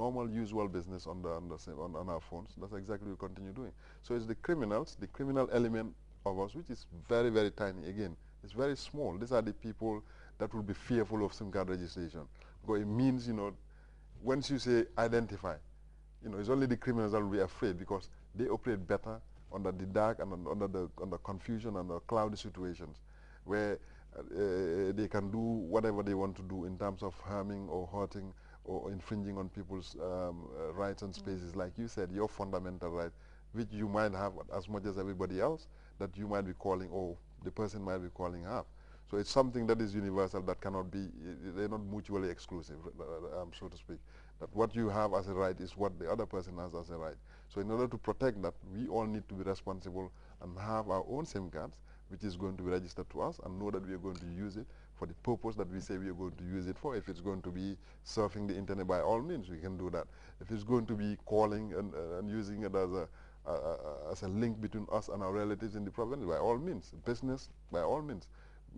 normal, usual business on our phones. That's exactly what we continue doing. So it's the criminals, the criminal element of us, which is very, very tiny. Again, it's very small. These are the people that will be fearful of SIM card registration. Because it means, you know, once you say identify, you know, it's only the criminals that will be afraid because they operate better under the dark and under the confusion and the cloudy situations where they can do whatever they want to do in terms of harming or hurting or infringing on people's rights and spaces. Like you said, your fundamental right, which you might have as much as everybody else, that you might be calling or the person might be calling have. So it's something that is universal that cannot be, they're not mutually exclusive, so to speak. That what you have as a right is what the other person has as a right. So in order to protect that, we all need to be responsible and have our own SIM cards, which is going to be registered to us, and know that we are going to use it for the purpose that we say we are going to use it for. If it's going to be surfing the internet, by all means, we can do that. If it's going to be calling and using it as a link between us and our relatives in the province, by all means. Business, by all means.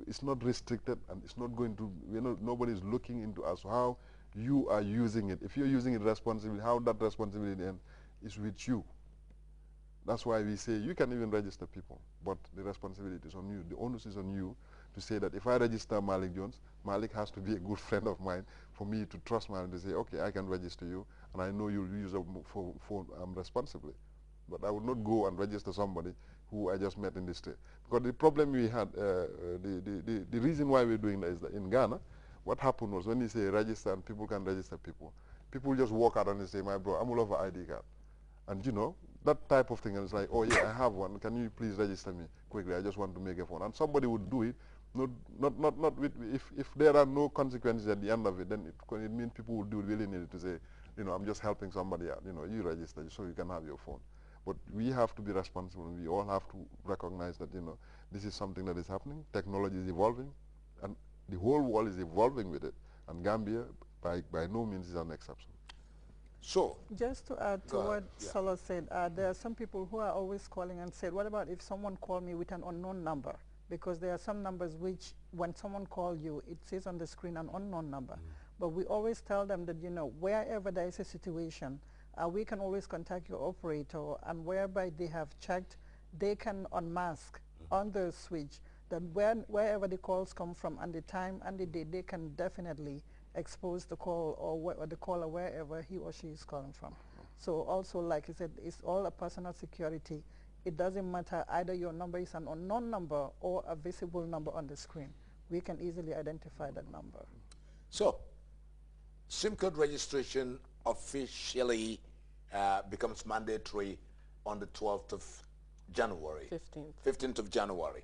It's not restricted, and it's not going to, nobody's looking into us how you are using it. If you're using it responsibly, how that responsibility then is with you. That's why we say you can even register people, but the responsibility is on you. The onus is on you to say that if I register Malik Jones, Malik has to be a good friend of mine for me to trust Malik to say, okay, I can register you, and I know you'll use a phone responsibly. But I would not go and register somebody who I just met in the street. Because the problem we had, the reason why we're doing that is that in Ghana, what happened was when you say register and people can register people, people just walk out and they say, my bro, I'm all over ID card. And you know, that type of thing, and it's like, oh yeah, I have one, can you please register me quickly, I just want to make a phone. And somebody would do it, not with, if there are no consequences at the end of it, then it means people would do it willingly to say, you know, I'm just helping somebody out, you know, you register so you can have your phone. But we have to be responsible, and we all have to recognize that, you know, this is something that is happening, technology is evolving, and the whole world is evolving with it, and Gambia, by no means, is an exception. So, just to add to what Solo said, there are some people who are always calling and said, what about if someone called me with an unknown number? Because there are some numbers which, when someone calls you, it says on the screen an unknown number. But we always tell them that, you know, wherever there is a situation, we can always contact your operator, and whereby they have checked, they can unmask on the switch that wherever the calls come from and the time and the date, they can definitely expose the call or the caller wherever he or she is calling from. So also, like I said, it's all a personal security. It doesn't matter either your number is an unknown number or a visible number on the screen. We can easily identify that number. So, SIM card registration officially becomes mandatory on the 12th of January. 15th of January.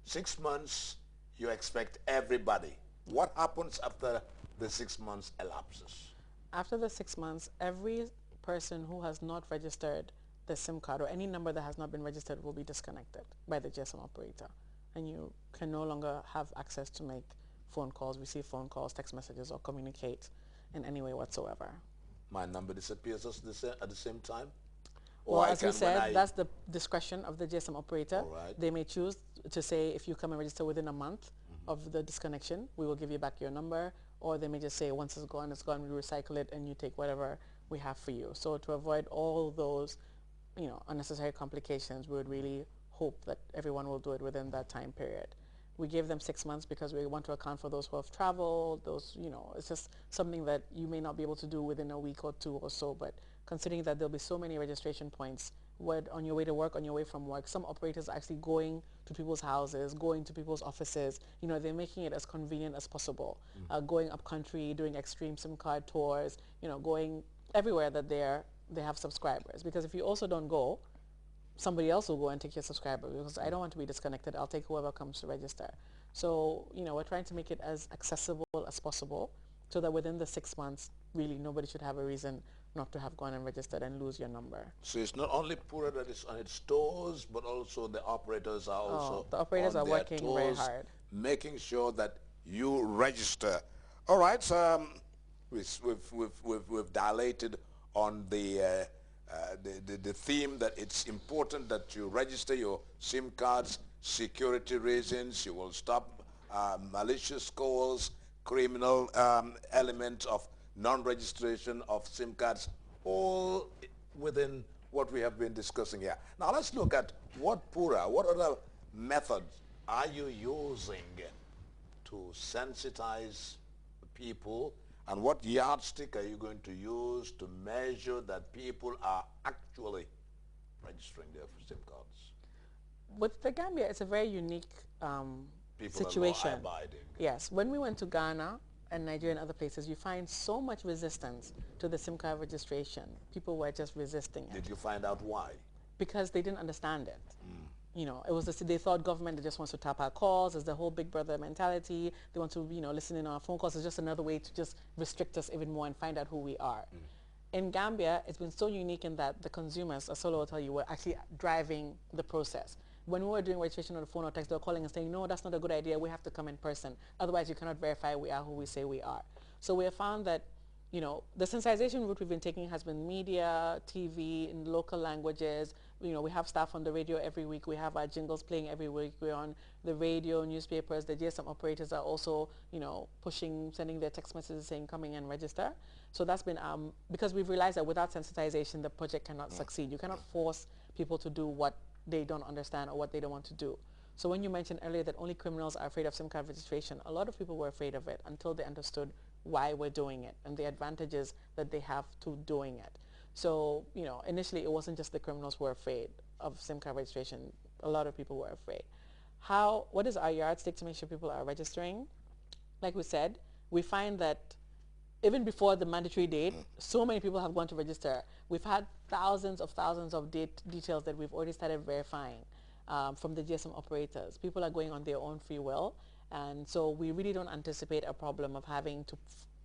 6 months, you expect everybody. What happens after the 6 months elapses? After the 6 months, every person who has not registered the SIM card or any number that has not been registered will be disconnected by the GSM operator. And you can no longer have access to make phone calls, receive phone calls, text messages, or communicate in any way whatsoever. My number disappears at the same time? Well, as we said, that's the discretion of the GSM operator. Right. They may choose to say, if you come and register within a month of the disconnection, we will give you back your number. Or they may just say, once it's gone, we recycle it, and you take whatever we have for you. So to avoid all those, you know, unnecessary complications, we would really hope that everyone will do it within that time period. We gave them 6 months because we want to account for those who have traveled, those, you know, it's just something that you may not be able to do within a week or two or so, but considering that there'll be so many registration points, on your way to work, on your way from work, some operators are actually going to people's houses, going to people's offices, you know, they're making it as convenient as possible, going up country, doing extreme SIM card tours, you know, going everywhere that they have subscribers. Because if you also don't go, somebody else will go and take your subscriber, because I don't want to be disconnected. I'll take whoever comes to register. So, you know, we're trying to make it as accessible as possible so that within the 6 months, really nobody should have a reason not to have gone and registered and lose your number. So it's not only Pura that is on its toes, but also the operators are also the operators on are their working toes, very hard, making sure that you register. All right, so we've dilated on the theme that it's important that you register your SIM cards, security reasons. You will stop malicious calls, criminal elements of non-registration of SIM cards, all within what we have been discussing here. Now let's look at what other methods are you using to sensitize people, and what yardstick are you going to use to measure that people are actually registering their SIM cards? With the Gambia, it's a very unique situation. Are law-abiding. Yes, when we went to Ghana and Nigeria and other places, you find so much resistance to the SIM card registration. People were just resisting it. Did you find out why? Because they didn't understand it. You know, it was they thought government just wants to tap our calls. It's the whole Big Brother mentality. They want to, you know, listen in on our phone calls. It's just another way to just restrict us even more and find out who we are. In Gambia, it's been so unique in that the consumers, as Solo will tell you, were actually driving the process. When we were doing registration on the phone or text, they were calling and saying, no, that's not a good idea. We have to come in person. Otherwise, you cannot verify we are who we say we are. So we have found that, you know, the sensitization route we've been taking has been media, TV, in local languages. You know, we have staff on the radio every week. We have our jingles playing every week. We're on the radio, newspapers. The GSM operators are also, you know, pushing, sending their text messages saying, come in and register. So that's been, because we've realized that without sensitization, the project cannot succeed. You cannot force people to do what they don't understand or what they don't want to do. So when you mentioned earlier that only criminals are afraid of SIM card registration, a lot of people were afraid of it until they understood why we're doing it and the advantages that they have to doing it. So, you know, initially it wasn't just the criminals who were afraid of SIM card registration. A lot of people were afraid. What is our yardstick to make sure people are registering? Like we said, we find that even before the mandatory date, so many people have gone to register. We've had thousands of details that we've already started verifying from the GSM operators. People are going on their own free will. And so we really don't anticipate a problem of having to,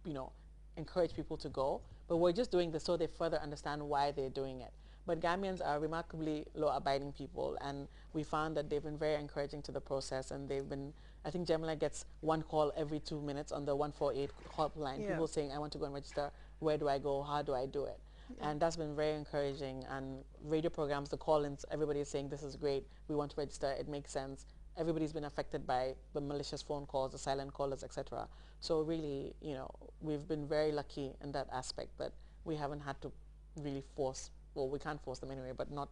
you know, encourage people to go. But we're just doing this so they further understand why they're doing it. But Gambians are remarkably law-abiding people, and we found that they've been very encouraging to the process, and they've been, I think Jamila gets one call every 2 minutes on the 148 hotline, people saying, I want to go and register, where do I go, how do I do it? And that's been very encouraging, and radio programs, the call-ins, everybody is saying, this is great, we want to register, it makes sense. Everybody's been affected by the malicious phone calls, the silent callers, etc. So really, you know, we've been very lucky in that aspect that we haven't had to really force, well, we can't force them anyway, but not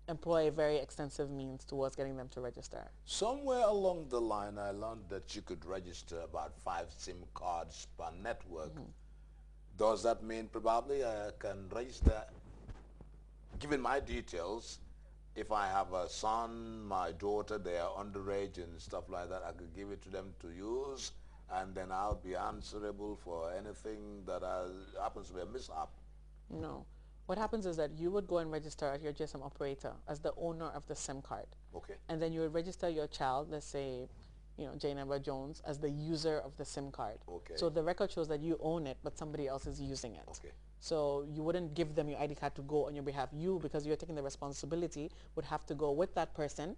employ very extensive means towards getting them to register. Somewhere along the line, I learned that you could register about 5 SIM cards per network. Does that mean probably I can register, given my details, if I have a son, my daughter, they are underage and stuff like that, I could give it to them to use, and then I'll be answerable for anything that happens to be a mishap? No. What happens is that you would go and register at your GSM operator as the owner of the SIM card. Okay. And then you would register your child, let's say, you know, Jainaba Jones, as the user of the SIM card. Okay. So the record shows that you own it, but somebody else is using it. Okay. So you wouldn't give them your ID card to go on your behalf. You, because you're taking the responsibility, would have to go with that person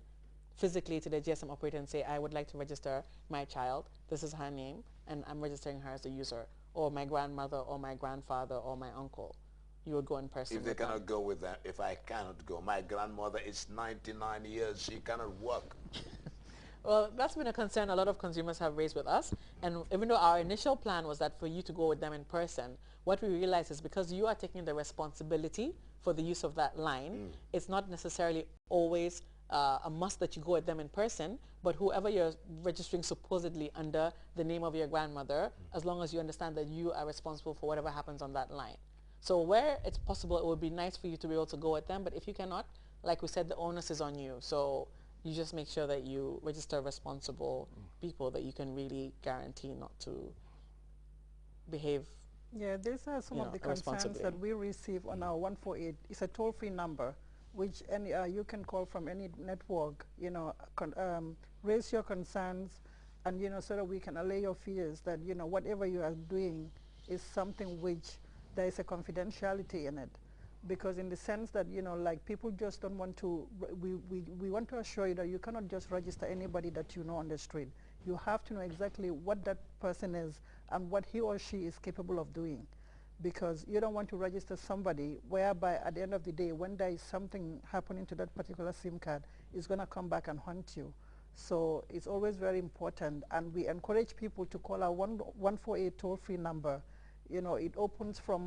physically to the GSM operator and say, I would like to register my child. This is her name, and I'm registering her as a user, or my grandmother, or my grandfather, or my uncle. You would go in person. If they cannot go with them, if I cannot go, my grandmother is 99 years, she cannot work. Well, that's been a concern a lot of consumers have raised with us. And even though our initial plan was that for you to go with them in person, what we realized is because you are taking the responsibility for the use of that line, it's not necessarily always a must that you go with them in person, but whoever you're registering supposedly under the name of your grandmother, as long as you understand that you are responsible for whatever happens on that line. So where it's possible, it would be nice for you to be able to go with them, but if you cannot, like we said, the onus is on you. So you just make sure that you register responsible people that you can really guarantee not to behave. Yeah, these are some of the concerns that we receive on our 148. It's a toll-free number, which you can call from any network, you know, raise your concerns, and, you know, so that we can allay your fears that, you know, whatever you are doing is something which there is a confidentiality in it. Because in the sense that, you know, like people just don't want to, we want to assure you that you cannot just register anybody that you know on the street. You have to know exactly what that person is and what he or she is capable of doing. Because you don't want to register somebody whereby at the end of the day, when there is something happening to that particular SIM card, it's going to come back and haunt you. So it's always very important, and we encourage people to call our 148 toll-free number, you know, it opens from